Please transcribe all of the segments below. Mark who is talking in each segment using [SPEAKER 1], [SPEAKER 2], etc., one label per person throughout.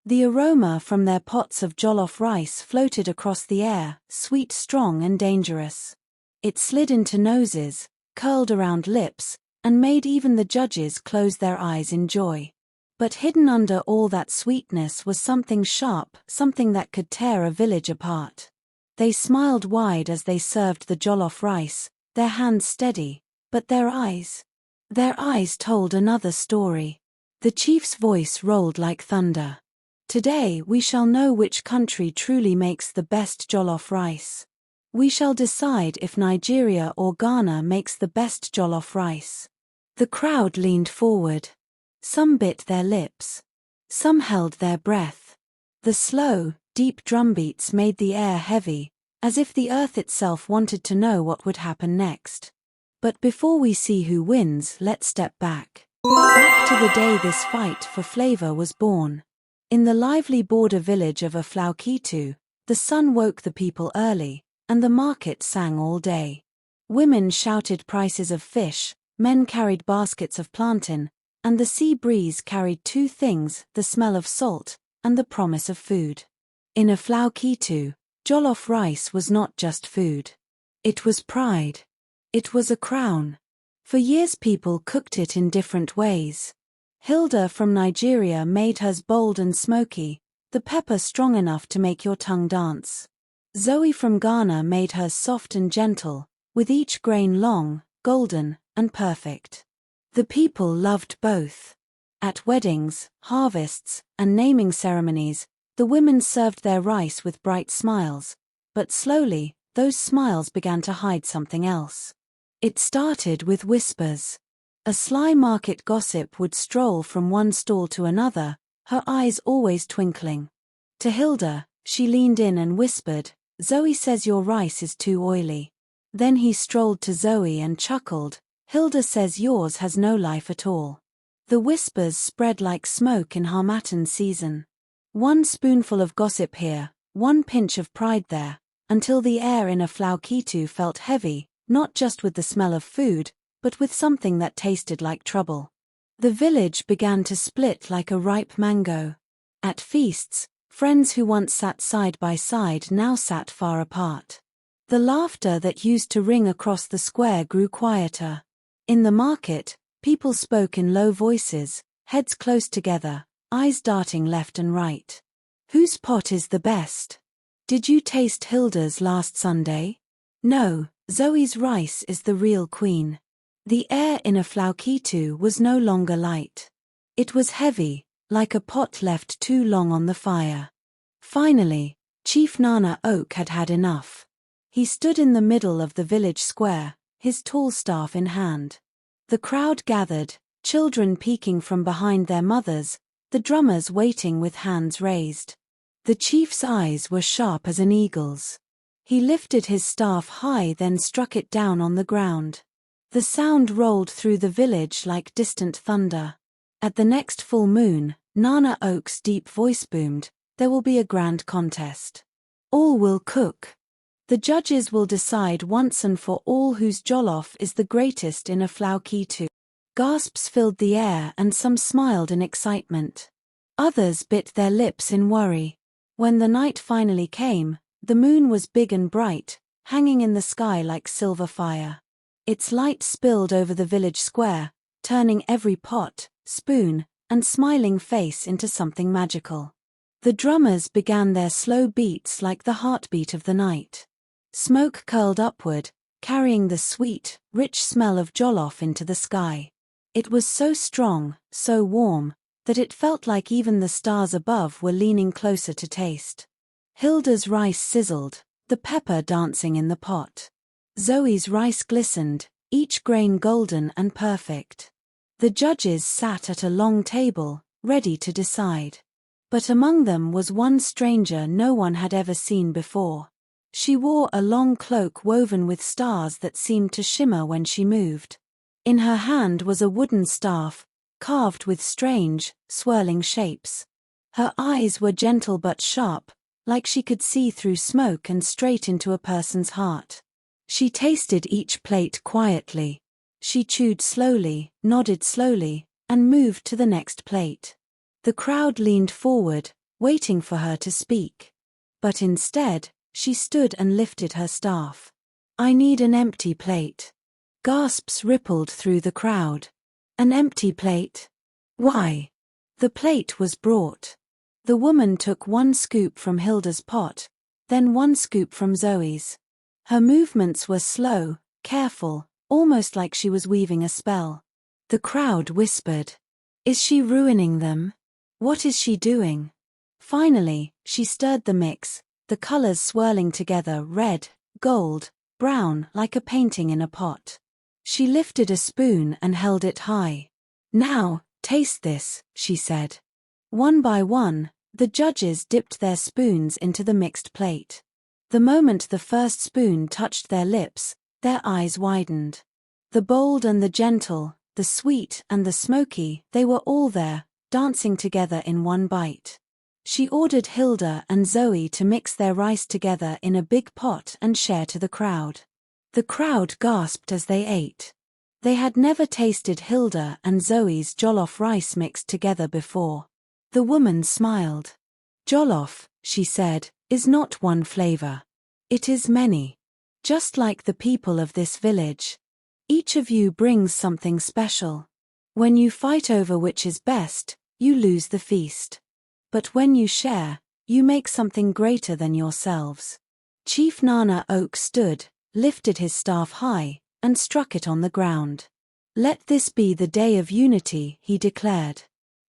[SPEAKER 1] The aroma from their pots of jollof rice floated across the air, sweet, strong and dangerous. It slid into noses, curled around lips, and made even the judges close their eyes in joy. But hidden under all that sweetness was something sharp, something that could tear a village apart. They smiled wide as they served the jollof rice, their hands steady, but their eyes told another story. The chief's voice rolled like thunder. Today we shall know which country truly makes the best jollof rice. We shall decide if Nigeria or Ghana makes the best jollof rice. The crowd leaned forward. Some bit their lips. Some held their breath. The slow, deep drumbeats made the air heavy, as if the earth itself wanted to know what would happen next. But before we see who wins, let's step back. Back to the day this fight for flavor was born. In the lively border village of Aflao-Ketu, the sun woke the people early, and the market sang all day. Women shouted prices of fish, men carried baskets of plantain, and the sea breeze carried two things, the smell of salt, and the promise of food. In Aflao-Ketu, jollof rice was not just food. It was pride. It was a crown. For years people cooked it in different ways. Hilda from Nigeria made hers bold and smoky, the pepper strong enough to make your tongue dance. Zoe from Ghana made hers soft and gentle, with each grain long, golden, and perfect. The people loved both. At weddings, harvests, and naming ceremonies, the women served their rice with bright smiles, but slowly, those smiles began to hide something else. It started with whispers. A sly market gossip would stroll from one stall to another, her eyes always twinkling. To Hilda, she leaned in and whispered, "Zoe says your rice is too oily." Then he strolled to Zoe and chuckled, "Hilda says yours has no life at all." The whispers spread like smoke in harmattan season. One spoonful of gossip here, one pinch of pride there, until the air in Aflao-Ketu felt heavy, not just with the smell of food, but with something that tasted like trouble. The village began to split like a ripe mango. At feasts, friends who once sat side by side now sat far apart. The laughter that used to ring across the square grew quieter. In the market, people spoke in low voices, heads close together, eyes darting left and right. Whose pot is the best? Did you taste Hilda's last Sunday? No, Zoe's rice is the real queen. The air in Aflao-Ketu was no longer light. It was heavy, like a pot left too long on the fire. Finally, Chief Nana Oak had had enough. He stood in the middle of the village square, his tall staff in hand. The crowd gathered, children peeking from behind their mothers, the drummers waiting with hands raised. The chief's eyes were sharp as an eagle's. He lifted his staff high, then struck it down on the ground. The sound rolled through the village like distant thunder. At the next full moon, Nana Oak's deep voice boomed, "There will be a grand contest. All will cook. The judges will decide once and for all whose jollof is the greatest in Aflao-Ketu." Gasps filled the air and some smiled in excitement. Others bit their lips in worry. When the night finally came, the moon was big and bright, hanging in the sky like silver fire. Its light spilled over the village square, turning every pot, spoon, and smiling face into something magical. The drummers began their slow beats like the heartbeat of the night. Smoke curled upward, carrying the sweet, rich smell of jollof into the sky. It was so strong, so warm, that it felt like even the stars above were leaning closer to taste. Hilda's rice sizzled, the pepper dancing in the pot. Zoe's rice glistened, each grain golden and perfect. The judges sat at a long table, ready to decide. But among them was one stranger no one had ever seen before. She wore a long cloak woven with stars that seemed to shimmer when she moved. In her hand was a wooden staff, carved with strange, swirling shapes. Her eyes were gentle but sharp, like she could see through smoke and straight into a person's heart. She tasted each plate quietly. She chewed slowly, nodded slowly, and moved to the next plate. The crowd leaned forward, waiting for her to speak. But instead, she stood and lifted her staff. "I need an empty plate." Gasps rippled through the crowd. "An empty plate? Why?" The plate was brought. The woman took one scoop from Hilda's pot, then one scoop from Zoe's. Her movements were slow, careful, almost like she was weaving a spell. The crowd whispered, "Is she ruining them? What is she doing?" Finally, she stirred the mix, the colors swirling together, red, gold, brown, like a painting in a pot. She lifted a spoon and held it high. "Now, taste this," she said. One by one, the judges dipped their spoons into the mixed plate. The moment the first spoon touched their lips, their eyes widened. The bold and the gentle, the sweet and the smoky, they were all there, dancing together in one bite. She ordered Hilda and Zoe to mix their rice together in a big pot and share to the crowd. The crowd gasped as they ate. They had never tasted Hilda and Zoe's jollof rice mixed together before. The woman smiled. "Jollof," she said, "is not one flavor. It is many. Just like the people of this village. Each of you brings something special. When you fight over which is best, you lose the feast. But when you share, you make something greater than yourselves." Chief Nana Oak stood, lifted his staff high, and struck it on the ground. "Let this be the day of unity," he declared.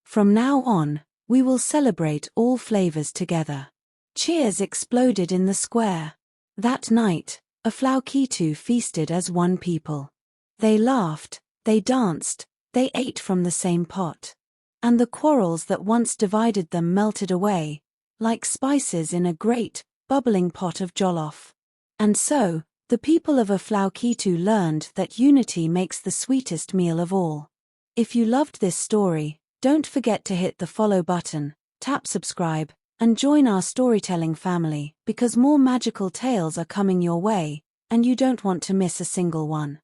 [SPEAKER 1] "From now on, we will celebrate all flavors together." Cheers exploded in the square. That night, Aflao-Ketu feasted as one people. They laughed, they danced, they ate from the same pot. And the quarrels that once divided them melted away, like spices in a great, bubbling pot of jollof. And so, the people of Aflao-Ketu learned that unity makes the sweetest meal of all. If you loved this story, don't forget to hit the follow button, tap subscribe, and join our storytelling family, because more magical tales are coming your way, and you don't want to miss a single one.